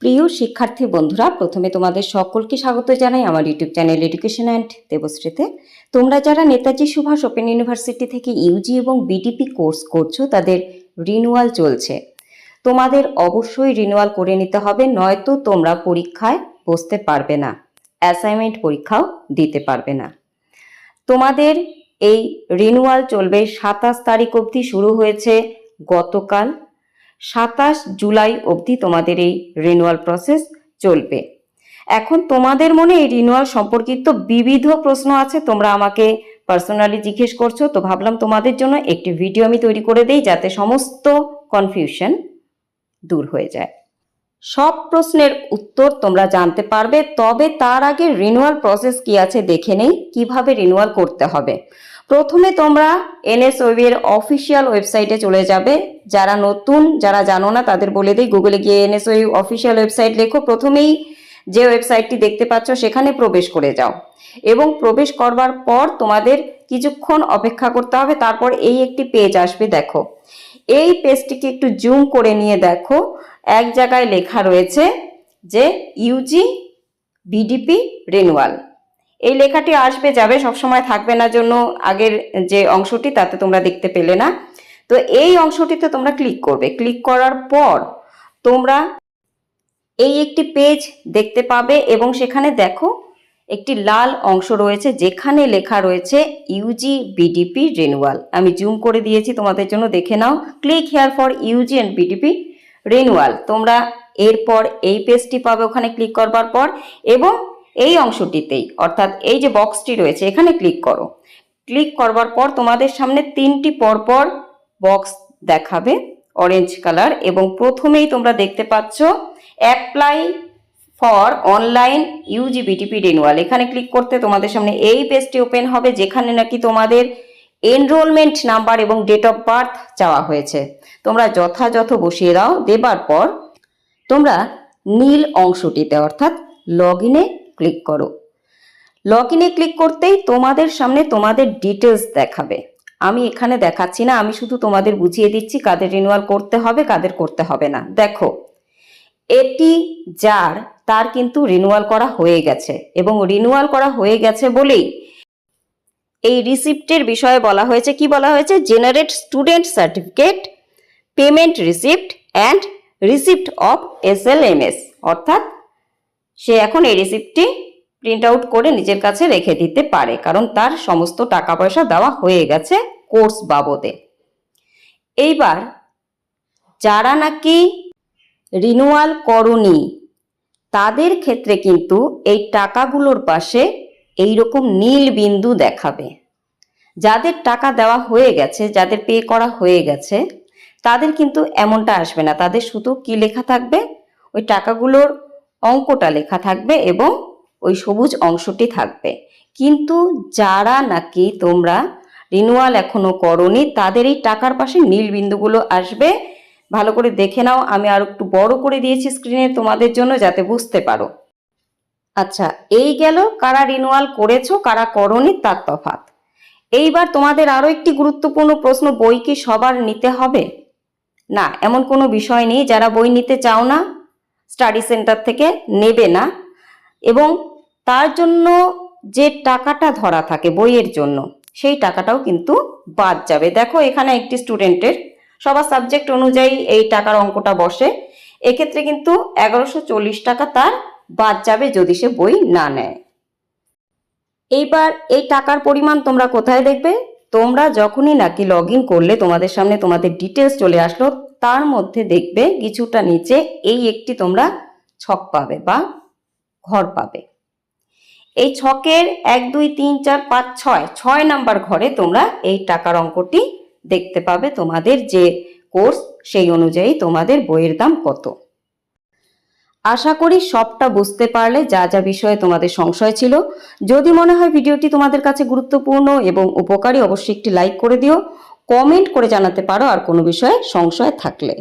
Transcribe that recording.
প্রিয় শিক্ষার্থী বন্ধুরা, প্রথমে তোমাদের সকলকে স্বাগত জানাই আমার ইউটিউব চ্যানেল এডুকেশন অ্যান্ড দেবশ্রীতে। তোমরা যারা নেতাজি সুভাষ ওপেন ইউনিভার্সিটি থেকে ইউজি এবং বিডিপি কোর্স করছো, তাদের রিনিউয়াল চলছে। তোমাদের অবশ্যই রিনিউয়াল করে নিতে হবে, নয়তো তোমরা পরীক্ষায় বসতে পারবে না, অ্যাসাইনমেন্ট পরীক্ষাও দিতে পারবে না। তোমাদের এই রিনিউয়াল চলবে 27 তারিখ অবধি, শুরু হয়েছে গতকাল। 27 জুলাই অবধি তোমাদের এই রিনিউয়াল প্রসেস চলবে। এখন তোমাদের মনে এই রিনিউয়াল সম্পর্কিত বিবিধ প্রশ্ন আছে, তোমরা আমাকে পার্সোনালি জিজ্ঞেস করছো, তো ভাবলাম তোমাদের জন্য একটি ভিডিও আমি তৈরি করে দেই, যাতে সমস্ত কনফিউশন দূর হয়ে যায়। সব প্রশ্নের উত্তর তোমরা জানতে পারবে, তবে তার আগে রিনিউয়াল প্রসেস কি আছে দেখে নেই, কিভাবে রিনিউয়াল করতে হবে। প্রথমে তোমরা এনএসওইবি এর অফিসিয়াল ওয়েবসাইটে চলে যাবে। যারা নতুন, যারা জানো না তাদের বলে দিই, গুগলে গিয়ে এনএসওইবি অফিসিয়াল ওয়েবসাইট লেখো, প্রথমেই যে ওয়েবসাইটটি দেখতে পাচ্ছ সেখানে প্রবেশ করে যাও, এবং প্রবেশ করবার পর তোমাদের কিছুক্ষণ অপেক্ষা করতে হবে। তারপর এই একটি পেজ আসবে, দেখো এই পেজটিকে একটু জুম করে নিয়ে দেখো, এক জায়গায় লেখা রয়েছে যে ইউজি বিডিপি রিনিউয়াল। এই লেখাটি আসবে যাবে, সবসময় থাকবে না, জন্য আগের যে অংশটি তাতে তোমরা দেখতে পেলে না। তো এই অংশটিতে তোমরা ক্লিক করবে। ক্লিক করার পর তোমরা এই একটি পেজ দেখতে পাবে, এবং সেখানে দেখো একটি লাল অংশ রয়েছে যেখানে লেখা রয়েছে ইউজি বিডিপি রিনিউয়াল। আমি জুম করে দিয়েছি তোমাদের জন্য, দেখে নাও। Click here for UG and BDP renewal. তোমরা এরপর এই পেজটি পাবে ওখানে ক্লিক করবার পর, এবং এই অংশটিতেই, অর্থাৎ এই যে বক্সটি রয়েছে এখানে ক্লিক করো। ক্লিক করবার পর তোমাদের সামনে তিনটি পরপর বক্স দেখাবে অরেঞ্জ কালার, এবং প্রথমেই তোমরা দেখতে পাচ্ছ apply for online UG BDP renewal. এখানে ক্লিক করতে তোমাদের সামনে এই পেজটি ওপেন হবে, যেখানে নাকি তোমাদের এনরোলমেন্ট নাম্বার এবং ডেট অফ বার্থ চাওয়া হয়েছে। তোমরা যথাযথ বসিয়ে দাও। দেবার পর তোমরা নীল অংশটিতে অর্থাৎ লগ ইনে ক্লিক করো। লগ ইনে ক্লিক করতেই তোমাদের সামনে তোমাদের ডিটেলস দেখাবে। আমি এখানে দেখাচ্ছি না, আমি শুধু তোমাদের বুঝিয়ে দিচ্ছি কাদের রিনিউয়াল করতে হবে, কাদের করতে হবে না। দেখো এটি যার, তার কিন্তু রিনিউয়াল করা হয়ে গেছে, এবং রিনিউয়াল করা হয়ে গেছে বলেই এই রিসিপ্টের বিষয়ে বলা হয়েছে। কি বলা হয়েছে? Generate student certificate, payment receipt and receipt of SLMS. অর্থাৎ সে এখন এই রিসিপ্টটি প্রিন্ট আউট করে নিজের কাছে রেখে দিতে পারে, কারণ তার সমস্ত টাকা পয়সা দেওয়া হয়ে গেছে কোর্স বাবদে। এইবার যারা নাকি রিনিউয়াল করনি তাদের ক্ষেত্রে কিন্তু এই টাকাগুলোর পাশে এইরকম নীল বিন্দু দেখাবে। যাদের টাকা দেওয়া হয়ে গেছে, যাদের পে করা হয়ে গেছে, তাদের কিন্তু এমনটা আসবে না। তাদের শুধু কি লেখা থাকবে? ওই টাকাগুলোর অঙ্কটা লেখা থাকবে এবং ওই সবুজ অংশটি থাকবে। কিন্তু যারা নাকি তোমরা রিনিউয়াল এখনো করনি তাদের এই টাকার পাশে নীল বিন্দুগুলো আসবে। ভালো করে দেখে নাও, আমি আর একটু বড় করে দিয়েছি স্ক্রিনে তোমাদের জন্য, যাতে বুঝতে পারো। আচ্ছা, এই গেল কারা রিনিউয়াল করেছো, কারা করনি তার তফাৎ। এইবার তোমাদের আরো একটি গুরুত্বপূর্ণ প্রশ্ন, বই কি সবার নিতে হবে? না, এমন কোনো বিষয় নেই। যারা বই নিতে চাও না স্টাডি সেন্টার থেকে নেবে না, এবং তার জন্য যে টাকাটা ধরা থাকে বইয়ের জন্য, সেই টাকাটাও কিন্তু বাদ যাবে। দেখো এখানে একটি স্টুডেন্টের সবার সাবজেক্ট অনুযায়ী এই টাকার অঙ্কটা বসে। এক্ষেত্রে কিন্তু 1140 টাকা তার বাদ যাবে যদি সে বই না নেয়। এইবার এই টাকার পরিমাণ তোমরা কোথায় দেখবে? তোমরা যখনই নাকি লগ ইন করলে তোমাদের সামনে তোমাদের ডিটেলস চলে আসলো, তার মধ্যে দেখবে কিছুটা নিচে এই একটি তোমরা ছক পাবে বা ঘর পাবে। এই ছকের 1 2 3 4 5 6 নাম্বার ঘরে তোমরা এই টাকার অঙ্কটি দেখতে পাবে। তোমাদের যে কোর্স সেই অনুযায়ী তোমাদের বইয়ের দাম কত। আশা করি সবটা বুঝতে পারলে, যা যা বিষয়ে তোমাদের সংশয় ছিল। যদি মনে হয় ভিডিওটি তোমাদের কাছে গুরুত্বপূর্ণ এবং উপকারী, অবশ্যই একটি লাইক করে দিও। কমেন্ট করে জানাতে পারো আর কোনো বিষয়ে সংশয় থাকলে।